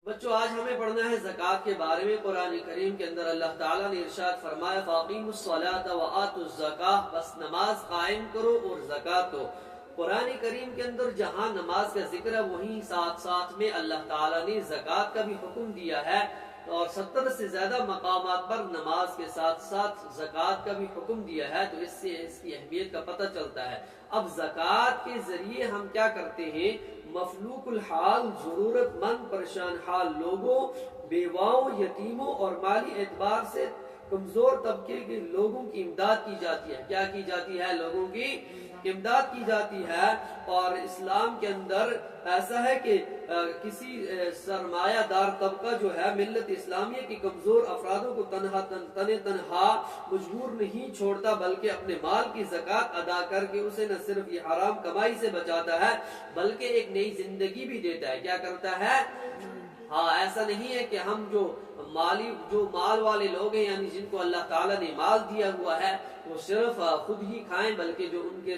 بچوں آج ہمیں پڑھنا ہے زکوٰۃ کے بارے میں۔ قرآن کریم کے اندر اللہ تعالیٰ نے ارشاد فرمایا فَأَقِیمُوا الصَّلَاةَ وَآتُوا الزَّکَاةَ، بس نماز قائم کرو اور زکوٰۃ دو۔ قرآن کریم کے اندر جہاں نماز کا ذکر ہے وہیں ساتھ ساتھ میں اللہ تعالیٰ نے زکوٰۃ کا بھی حکم دیا ہے، اور 70 سے زیادہ مقامات پر نماز کے ساتھ ساتھ زکوٰۃ کا بھی حکم دیا ہے، تو اس سے اس کی اہمیت کا پتہ چلتا ہے۔ اب زکوٰۃ کے ذریعے ہم کیا کرتے ہیں؟ مفلوق الحال، ضرورت مند پریشان حال لوگوں، بیواؤں، یتیموں اور مالی اعتبار سے کمزور طبقے کے لوگوں کی امداد کی جاتی ہے۔ کیا کی جاتی ہے؟ لوگوں کی امداد کی جاتی ہے۔ اور اسلام کے اندر ایسا ہے کہ کسی سرمایہ دار طبقہ جو ہے ملت اسلامیہ کی کمزور افرادوں کو تنہا مجبور نہیں چھوڑتا، بلکہ اپنے مال کی زکوٰۃ ادا کر کے اسے نہ صرف یہ حرام کمائی سے بچاتا ہے بلکہ ایک نئی زندگی بھی دیتا ہے۔ کیا کرتا ہے؟ ہاں، ایسا نہیں ہے کہ ہم جو مال والے لوگ ہیں، یعنی جن کو اللہ تعالیٰ نے مال دیا ہوا ہے، وہ صرف خود ہی کھائیں، بلکہ جو ان کے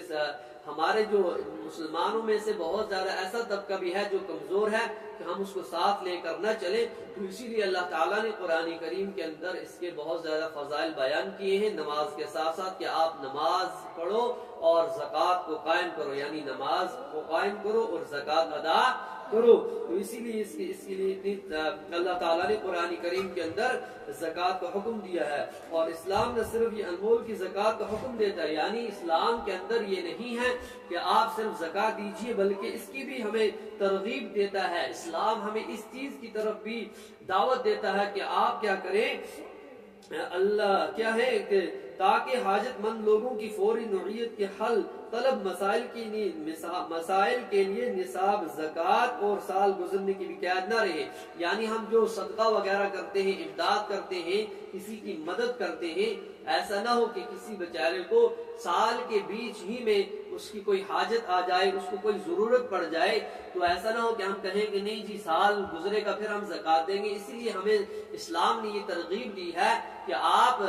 ہمارے جو مسلمانوں میں سے بہت زیادہ ایسا طبقہ بھی ہے جو کمزور ہے کہ ہم اس کو ساتھ لے کر نہ چلیں۔ تو اسی لیے اللہ تعالیٰ نے قرآن کریم کے اندر اس کے بہت زیادہ فضائل بیان کیے ہیں نماز کے ساتھ ساتھ، کہ آپ نماز پڑھو اور زکوٰۃ کو قائم کرو، یعنی نماز کو قائم کرو اور زکوٰۃ ادا کرو۔ تو اسی لیے اس کے لیے اللہ تعالیٰ نے قرآن کریم کے اندر زکوٰۃ کا حکم دیا ہے۔ اور اسلام نہ صرف یہ انمول کی زکوٰۃ کا حکم دیتا ہے، یعنی اسلام کے اندر یہ نہیں ہے کہ آپ صرف زکوٰۃ دیجئے، بلکہ اس کی بھی ہمیں ترغیب دیتا ہے۔ اسلام ہمیں اس چیز کی طرف بھی دعوت دیتا ہے کہ آپ کیا کریں، اللہ کیا ہے کہ تاکہ حاجت مند لوگوں کی فوری نوعیت کے حل طلب مسائل کے لیے نصاب زکوٰۃ اور سال گزرنے کی بھی قید نہ رہے۔ یعنی ہم جو صدقہ وغیرہ کرتے ہیں، امداد کرتے ہیں، کسی کی مدد کرتے ہیں، ایسا نہ ہو کہ کسی بیچارے کو سال کے بیچ ہی میں اس کی کوئی حاجت آ جائے، اس کو کوئی ضرورت پڑ جائے، تو ایسا نہ ہو کہ ہم کہیں کہ نہیں جی سال گزرے گا پھر ہم زکوٰۃ دیں گے۔ اسی لیے ہمیں اسلام نے یہ ترغیب دی ہے کہ آپ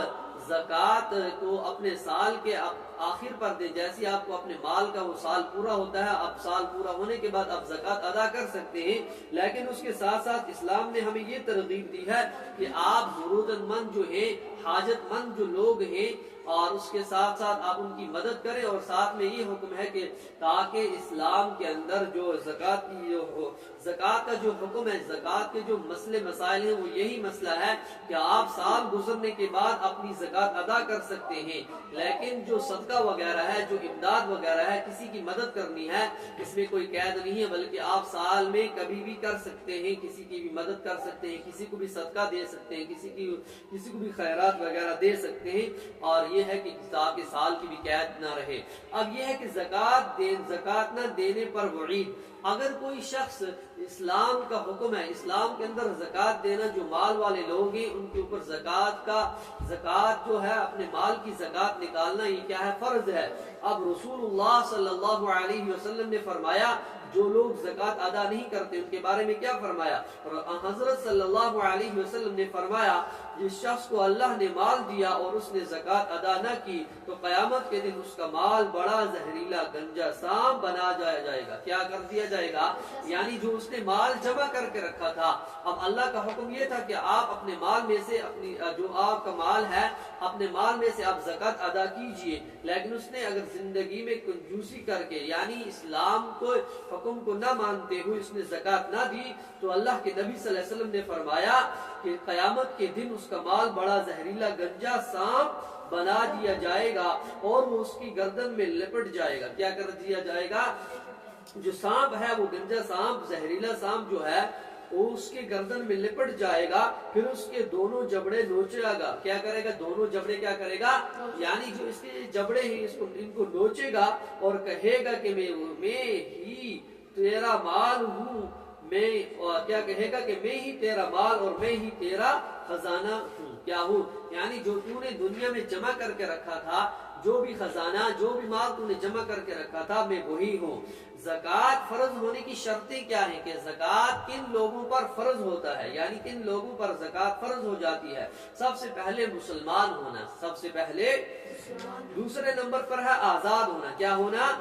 زکوٰۃ کو اپنے سال کے آخر پر دیں۔ جیسے آپ کو اپنے مال کا وہ سال پورا ہوتا ہے، اب سال پورا ہونے کے بعد آپ زکوٰۃ ادا کر سکتے ہیں، لیکن اس کے ساتھ ساتھ اسلام نے ہمیں یہ ترغیب دی ہے کہ آپ ضرورت مند جو ہے، حاجت مند جو لوگ ہیں، اور اس کے ساتھ ساتھ آپ ان کی مدد کریں۔ اور ساتھ میں یہ حکم ہے کہ تاکہ اسلام کے اندر جو زکوٰۃ کا جو حکم ہے، زکوٰۃ کے جو مسئلے مسائل ہیں، وہ یہی مسئلہ ہے کہ آپ سال گزرنے کے بعد اپنی زکوٰۃ ادا کر سکتے ہیں، لیکن جو صدقہ وغیرہ ہے، جو امداد وغیرہ ہے، کسی کی مدد کرنی ہے، اس میں کوئی قید نہیں ہے، بلکہ آپ سال میں کبھی بھی کر سکتے ہیں، کسی کی بھی مدد کر سکتے ہیں، کسی کو بھی صدقہ دے سکتے ہیں، کسی کو بھی خیرات وغیرہ دے سکتے ہیں۔ اور یہ ہے کہ تاکہ سال کی بھی قید نہ رہے۔ اب یہ ہے کہ زکوٰۃ نہ دینے پر وعید۔ اگر کوئی شخص، اسلام کا حکم ہے، اسلام کے اندر زکوٰۃ دینا، جو مال والے لوگ ہیں ان کے اوپر زکوٰۃ جو ہے، اپنے مال کی زکوٰۃ نکالنا، یہ کیا ہے؟ فرض ہے۔ اب رسول اللہ صلی اللہ علیہ وسلم نے فرمایا جو لوگ زکوٰۃ ادا نہیں کرتے ان کے بارے میں کیا فرمایا؟ حضرت صلی اللہ علیہ وسلم نے فرمایا جس شخص کو اللہ نے مال دیا اور اس نے زکوٰۃ ادا نہ کی تو قیامت کے دن اس کا مال بڑا زہریلا گنجا سام بنا جائے گا۔ کیا کر دیا جائے گا؟ یعنی جو اس نے مال جمع کر کے رکھا تھا۔ اب اللہ کا حکم یہ تھا کہ آپ اپنے مال میں سے، جو آپ کا مال ہے، اپنے مال میں سے آپ زکوٰۃ ادا کیجئے، لیکن اس نے اگر زندگی میں کنجوسی کر کے، یعنی اسلام کو حکم کو نہ مانتے ہوئے اس نے زکوٰۃ نہ دی، تو اللہ کے نبی صلی اللہ علیہ وسلم نے فرمایا کہ قیامت کے دن اس کا مال بڑا زہریلا گنجا سانپ بنا دیا جائے گا اور وہ اس کی گردن میں لپٹ جائے گا۔ کیا کر دیا جائے گا؟ جو سانپ ہے، وہ گنجا سانپ، زہریلا سانپ جو ہے، وہ اس کے گردن میں لپٹ جائے گا، پھر اس کے دونوں جبڑے نوچے گا۔ کیا کرے گا؟ دونوں جبڑے کیا کرے گا؟ یعنی جو اس کے جبڑے ہیں ان کو نوچے گا اور کہے گا کہ میں ہی تیرا مال ہوں، کیا کہے گا کہ میں ہی تیرا مال اور میں ہی تیرا خزانہ ہوں۔ کیا ہوں؟ یعنی جو تو نے دنیا میں جمع کر کے رکھا تھا، جو بھی خزانہ، جو بھی مال تو نے جمع کر کے رکھا تھا، میں وہی ہوں۔ زکات فرض ہونے کی شرطیں کیا ہیں کہ زکات کن لوگوں پر فرض ہوتا ہے، یعنی کن لوگوں پر زکات فرض ہو جاتی ہے؟ سب سے پہلے مسلمان ہونا، سب سے پہلے دوسرے نمبر پر ہے آزاد ہونا، کیا ہونا؟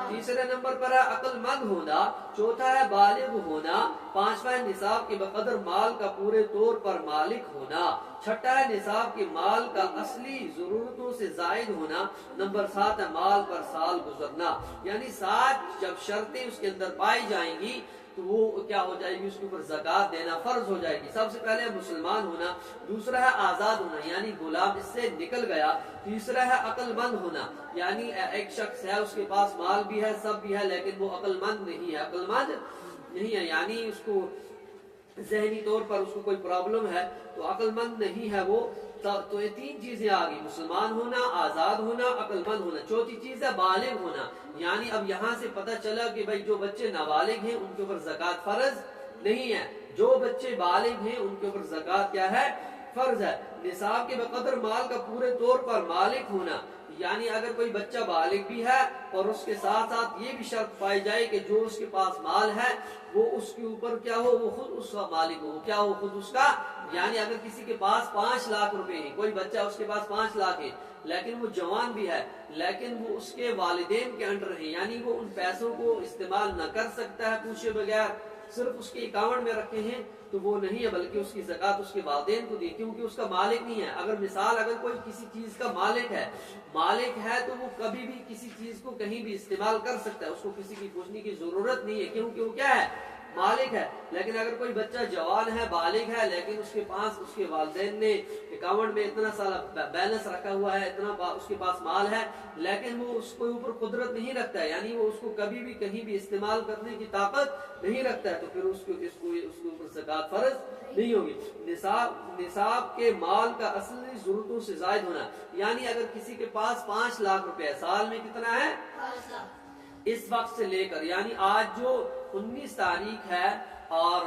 تیسرے نمبر پر ہے عقل مند ہونا، چوتھا ہے بالغ ہونا، پانچواں ہے نصاب کے بقدر مال کا پورے طور پر مالک ہونا، چھٹا ہے نصاب کے مال کا اصلی ضرورتوں سے زائد ہونا، نمبر 7 ہے مال پر سال گزرنا۔ یعنی 7 جب شرطیں اس کے اندر پائی جائیں گی تو وہ کیا ہو جائے گی، اس کے اوپر زکات دینا فرض ہو جائے گی۔ سب سے پہلے مسلمان ہونا، دوسرا ہے آزاد ہونا یعنی غلام اس سے نکل گیا، تیسرا ہے عقل مند ہونا یعنی ایک شخص ہے اس کے پاس مال بھی ہے سب بھی ہے لیکن وہ عقل مند نہیں ہے، عقل مند نہیں ہے یعنی اس کو ذہنی طور پر اس کو کوئی پرابلم ہے تو عقل مند نہیں ہے وہ۔ تو یہ 3 چیزیں آ گئی، مسلمان ہونا، آزاد ہونا، عقل مند ہونا۔ چوتھی چیز ہے بالغ ہونا، یعنی اب یہاں سے پتہ چلا کہ بھائی جو بچے نابالغ ہیں ان کے اوپر زکات فرض نہیں ہے، جو بچے بالغ ہیں ان کے اوپر زکات کیا ہے؟ فرض ہے۔ نصاب کے بقدر مال کا پورے طور پر مالک ہونا، یعنی اگر کوئی بچہ بالغ بھی ہے اور اس کے ساتھ ساتھ یہ بھی شرط پائی جائے کہ جو اس کے پاس مال ہے وہ اس کے اوپر کیا ہو، وہ خود اس کا مالک ہو، کیا ہو، خود اس کا، یعنی اگر کسی کے پاس 5 لاکھ روپے ہیں، کوئی بچہ اس کے پاس 5 لاکھ ہے لیکن وہ جوان بھی ہے لیکن وہ اس کے والدین کے انڈر ہے، یعنی وہ ان پیسوں کو استعمال نہ کر سکتا ہے پوچھے بغیر، صرف اس کے اکاؤنٹ میں رکھے ہیں تو وہ نہیں ہے بلکہ اس کی زکات اس کے والدین کو دی کیونکہ اس کا مالک نہیں ہے۔ اگر مثال اگر کوئی کسی چیز کا مالک ہے تو وہ کبھی بھی کسی چیز کو کہیں بھی استعمال کر سکتا ہے، اس کو کسی کی پوچھنے کی ضرورت نہیں ہے کیونکہ وہ کیا ہے، مالک ہے۔ لیکن اگر کوئی بچہ جوان ہے بالغ ہے لیکن اس کے پاس اس کے والدین نے اکاؤنٹ میں اتنا سارا بیلنس رکھا ہوا ہے، اتنا اس کے پاس مال ہے لیکن وہ اس کے اوپر قدرت نہیں رکھتا ہے، یعنی وہ اس کو کبھی بھی کہیں بھی استعمال کرنے کی طاقت نہیں رکھتا ہے تو پھر اس کے اوپر زکات فرض نہیں ہوگی۔ نصاب کے مال کا اصلی ضرورتوں سے زائد ہونا، یعنی اگر کسی کے پاس 5 لاکھ روپے ہے، سال میں کتنا ہے؟ اس وقت سے لے کر یعنی آج جو 19 تاریخ ہے اور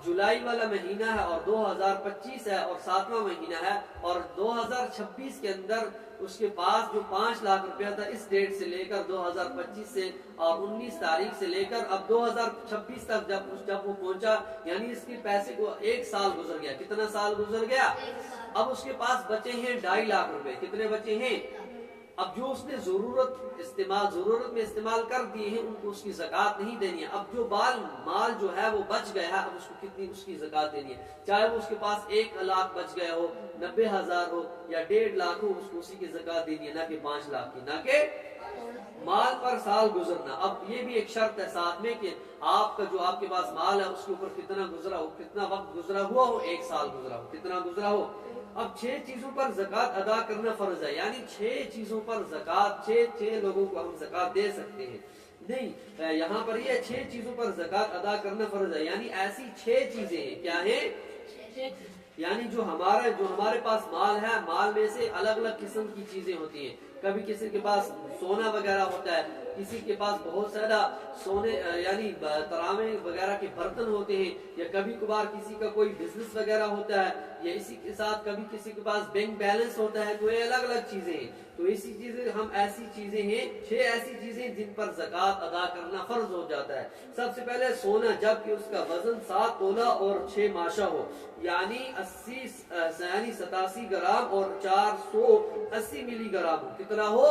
جولائی والا مہینہ ہے اور 2025 ہے اور 7واں مہینہ ہے اور 2026 کے اندر اس کے پاس جو 5 لاکھ روپیہ تھا اس ڈیٹ سے لے کر 2025 سے اور 19 تاریخ سے لے کر اب 2026 تک جب وہ پہنچا یعنی اس کے پیسے کو 1 سال گزر گیا۔ کتنا سال گزر گیا؟ اب اس کے پاس بچے ہیں 2.5 لاکھ روپے۔ کتنے بچے ہیں؟ اب جو اس نے ضرورت میں استعمال کر دیے ہیں ان کو اس کی زکات نہیں دینی ہے۔ اب جو مال جو ہے وہ بچ گیا ہے اب اس کو کتنی اس کی زکات دینی ہے، چاہے وہ اس کے پاس 1 لاکھ بچ گیا ہو، 90,000 ہو یا 1.5 لاکھ ہو، اس کو اسی کی زکات دینی ہے، نہ کہ 5 لاکھ کی، نہ کہ مال پر سال گزرنا۔ اب یہ بھی ایک شرط ہے ساتھ میں کہ آپ کا جو آپ کے پاس مال ہے اس کے اوپر کتنا گزرا ہو، کتنا وقت گزرا ہوا ہو، 1 سال گزرا ہو، کتنا گزرا ہو۔ اب 6 چیزوں پر زکات ادا کرنا فرض ہے، یعنی 6 چیزوں پر زکات، 6 لوگوں کو ہم زکات دے سکتے ہیں نہیں، یہاں پر یہ 6 چیزوں پر زکات ادا کرنا فرض ہے، یعنی ایسی 6 چیزیں ہیں، کیا ہیں؟ یعنی جو ہمارے پاس مال ہے، مال میں سے الگ الگ قسم کی چیزیں ہوتی ہیں، کبھی کسی کے پاس سونا وغیرہ ہوتا ہے، کسی کے پاس بہت زیادہ سونے یعنی ترامے وغیرہ کے برتن ہوتے ہیں، یا کبھی کبھار کسی کا کوئی بزنس وغیرہ ہوتا ہے، یا اسی کے ساتھ کبھی کسی کے پاس بینک بیلنس ہوتا ہے، تو یہ الگ الگ چیزیں ہیں۔ تو ایسی چیزیں ہیں 6 ایسی چیزیں جن پر زکات ادا کرنا فرض ہو جاتا ہے۔ سب سے پہلے سونا، جبکہ اس کا وزن 7 تولہ اور 6 ماشا ہو، یعنی 87 گرام اور 480 ملی گرام ہو، کتنا ہو؟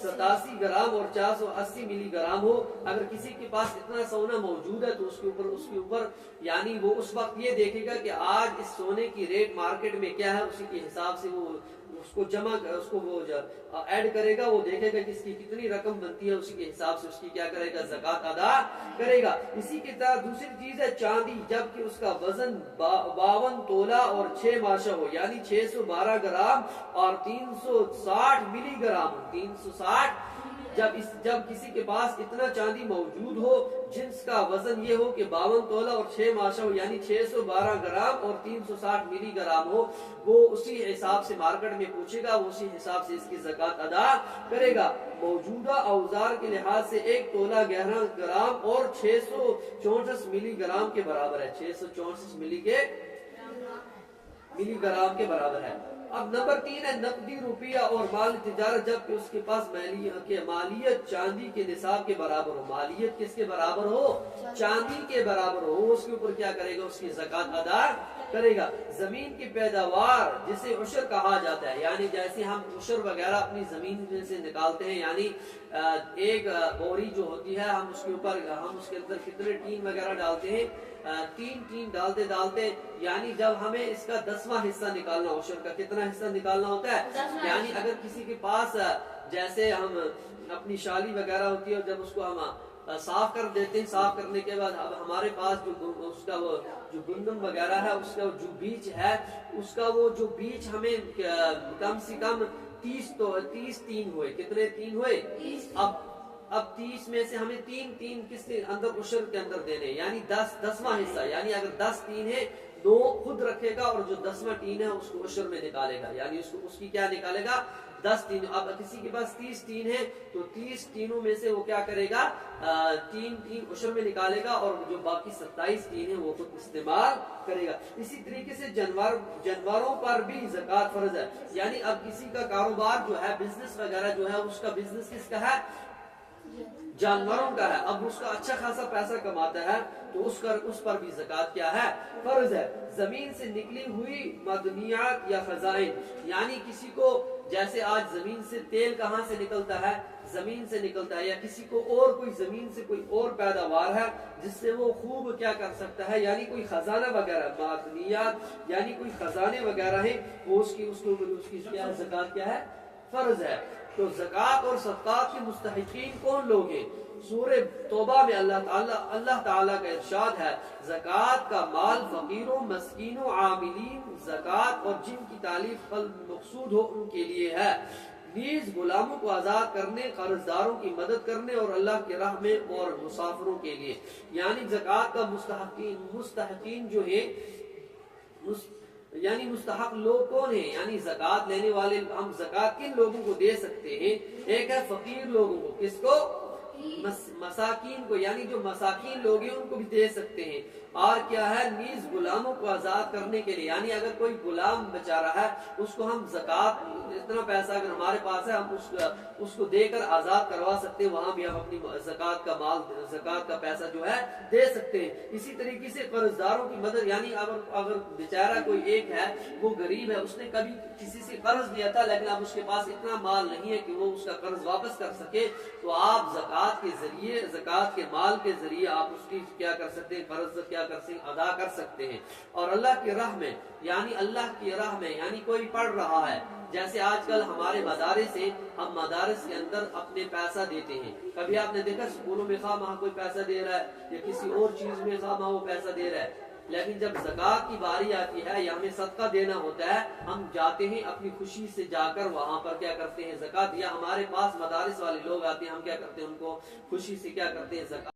87 گرام اور 480 ملی گرام ہو۔ اگر کسی کے پاس اتنا سونا موجود ہے تو اس کے اوپر یعنی وہ اس وقت یہ دیکھے گا کہ آج اس سونے کی ریٹ مارکیٹ میں کیا ہے، اسی کے حساب سے وہ اس کو وہ ایڈ کرے گا، وہ دیکھے گا کہ اس کی کتنی رقم بنتی ہے، اسی کے حساب سے اس کی کیا کرے گا، زکات ادا کرے گا۔ اسی کی طرح دوسری چیز ہے چاندی، جبکہ اس کا وزن 52 تولہ اور 6 ماشا ہو، یعنی 612 گرام اور 360 ملی گرام ہو، 360۔ جب کسی کے پاس اتنا چاندی موجود ہو جنس کا وزن یہ ہو کہ 52 تولہ اور 6 ماشا ہو، یعنی 612 گرام اور 360 ملی گرام ہو، وہ اسی حساب سے مارکیٹ میں پوچھے گا، وہ اسی حساب سے اس کی زکات ادا کرے گا۔ موجودہ اوزار کے لحاظ سے 1 تولہ 11 گرام اور 664 ملی گرام کے برابر ہے، 664 ملی کے ملی گرام کے برابر ہے۔ اب نمبر 3 ہے نقدی روپیہ اور مال تجارت، جب کہ اس کے پاس مالیت چاندی کے نصاب کے برابر ہو۔ مالیت کس کے برابر ہو؟ چاندی کے برابر ہو، اس کے اوپر کیا کرے گا؟ اس کی زکوٰۃ ادا کرے گا۔ زمین کی پیداوار جسے عشر کہا جاتا ہے، یعنی جیسے ہم عشر وغیرہ اپنی زمین میں سے نکالتے ہیں، یعنی ایک بوری جو ہوتی ہے، ہم اس کے اوپر ہم اس کے اندر کتنے ٹین وغیرہ ڈالتے ہیں؟ 3 ٹین ڈالتے یعنی جب ہمیں اس کا 10واں حصہ نکالنا، عشر کا کتنا حصہ نکالنا ہوتا ہے؟ یعنی اگر کسی کے پاس جیسے ہم اپنی شالی وغیرہ ہوتی ہے اور جب اس کو ہم صاف کر دیتے ہیں، صاف کرنے کے بعد اب ہمارے پاس جو اس کا وہ جو گندم وغیرہ ہے، اس کا جو بیج ہے، اس کا وہ جو بیج ہمیں کم سے کم 30 تین ہوئے۔ کتنے تین ہوئے؟ اب 30 میں سے ہمیں تین کس کے اندر؟ عشر کے اندر دینے، یعنی 10واں حصہ، یعنی اگر 10 تین ہے 2 خود رکھے گا اور جو 10واں تین ہے اس کو عشر میں نکالے گا، یعنی اس کی کیا نکالے گا؟ 10 تین۔ اب کسی کے پاس 30 تین ہے تو 30 تینوں میں سے وہ کیا کرے گا؟ 3 عشر میں نکالے گا اور جو باقی 27 تین ہے وہ خود استعمال کرے گا۔ اسی طریقے سے جانوروں پر بھی زکوٰۃ فرض ہے، یعنی اب کسی کا کاروبار جو ہے، بزنس وغیرہ جو ہے، اس کا بزنس کس کا ہے؟ جانوروں کا ہے۔ اب اس کا اچھا خاصا پیسہ کماتا ہے تو اس پر بھی زکوٰۃ کیا ہے؟ فرض ہے۔ زمین سے نکلی ہوئی معدنیات یا خزائن، یعنی کسی کو جیسے آج زمین سے تیل کہاں سے نکلتا ہے؟ زمین سے نکلتا ہے، یا کسی کو اور کوئی زمین سے کوئی اور پیداوار ہے جس سے وہ خوب کیا کر سکتا ہے، یعنی کوئی خزانہ وغیرہ، معدنیات یعنی کوئی خزانے وغیرہ ہیں، وہ اس کی کیا زکوٰۃ کیا ہے؟ فرض ہے۔ تو زکوٰۃ اور صدقات کے مستحقین کون لوگ ہیں؟ سورہ توبہ میں اللہ تعالیٰ کا ارشاد ہے، زکوٰۃ کا مال فقیروں، مسکینوں، عاملین زکوٰۃ اور جن کی تعلیف قلب مقصود ہو ان کے لیے ہے، نیز غلاموں کو آزاد کرنے، قرضداروں کی مدد کرنے اور اللہ کی راہ میں اور مسافروں کے لیے۔ یعنی زکوٰۃ کا مستحقین جو ہے، یعنی مستحق لوگ کون ہیں؟ یعنی زکوٰۃ لینے والے، ہم زکوٰۃ کن لوگوں کو دے سکتے ہیں؟ ایک ہے فقیر لوگوں کو، کس کو؟ مساکین کو، یعنی جو مساکین لوگ ہیں ان کو بھی دے سکتے ہیں۔ اور کیا ہے؟ نیز غلاموں کو آزاد کرنے کے لیے، یعنی اگر کوئی غلام بیچارہ ہے اس کو ہم زکوٰۃ، اتنا پیسہ اگر ہمارے پاس ہے ہم اس کو دے کر آزاد کروا سکتے ہیں، وہاں بھی ہم اپنی زکوٰۃ کا مال، زکوٰۃ کا پیسہ جو ہے دے سکتے ہیں۔ اسی طریقے سے قرضداروں کی مدد، یعنی اگر بیچارہ کوئی ایک ہے وہ غریب ہے، اس نے کبھی کسی سے قرض لیا تھا لیکن اب اس کے پاس اتنا مال نہیں ہے کہ وہ اس کا قرض واپس کر سکے، تو آپ زکوٰۃ کے ذریعے، زکوٰۃ کے مال کے ذریعے آپ اس کی کیا کر سکتے ہیں؟ قرض کیا کر سکتے ہیں؟ ادا کر سکتے ہیں۔ اور اللہ کی راہ میں، یعنی اللہ کی راہ میں، یعنی کوئی پڑھ رہا ہے، جیسے آج کل ہمارے مدارس ہیں، ہم مدارس کے اندر اپنے پیسہ دیتے ہیں، کبھی آپ نے دیکھا اسکولوں میں خواہ مخواہ کوئی پیسہ دے رہا ہے یا کسی اور چیز میں خواہ مخواہ وہ پیسہ دے رہا ہے، لیکن جب زکوٰۃ کی باری آتی ہے یا ہمیں صدقہ دینا ہوتا ہے، ہم جاتے ہیں اپنی خوشی سے، جا کر وہاں پر کیا کرتے ہیں؟ زکوٰۃ، یا ہمارے پاس مدارس والے لوگ آتے ہیں، ہم کیا کرتے ہیں؟ ان کو خوشی سے کیا کرتے ہیں؟ زکوٰۃ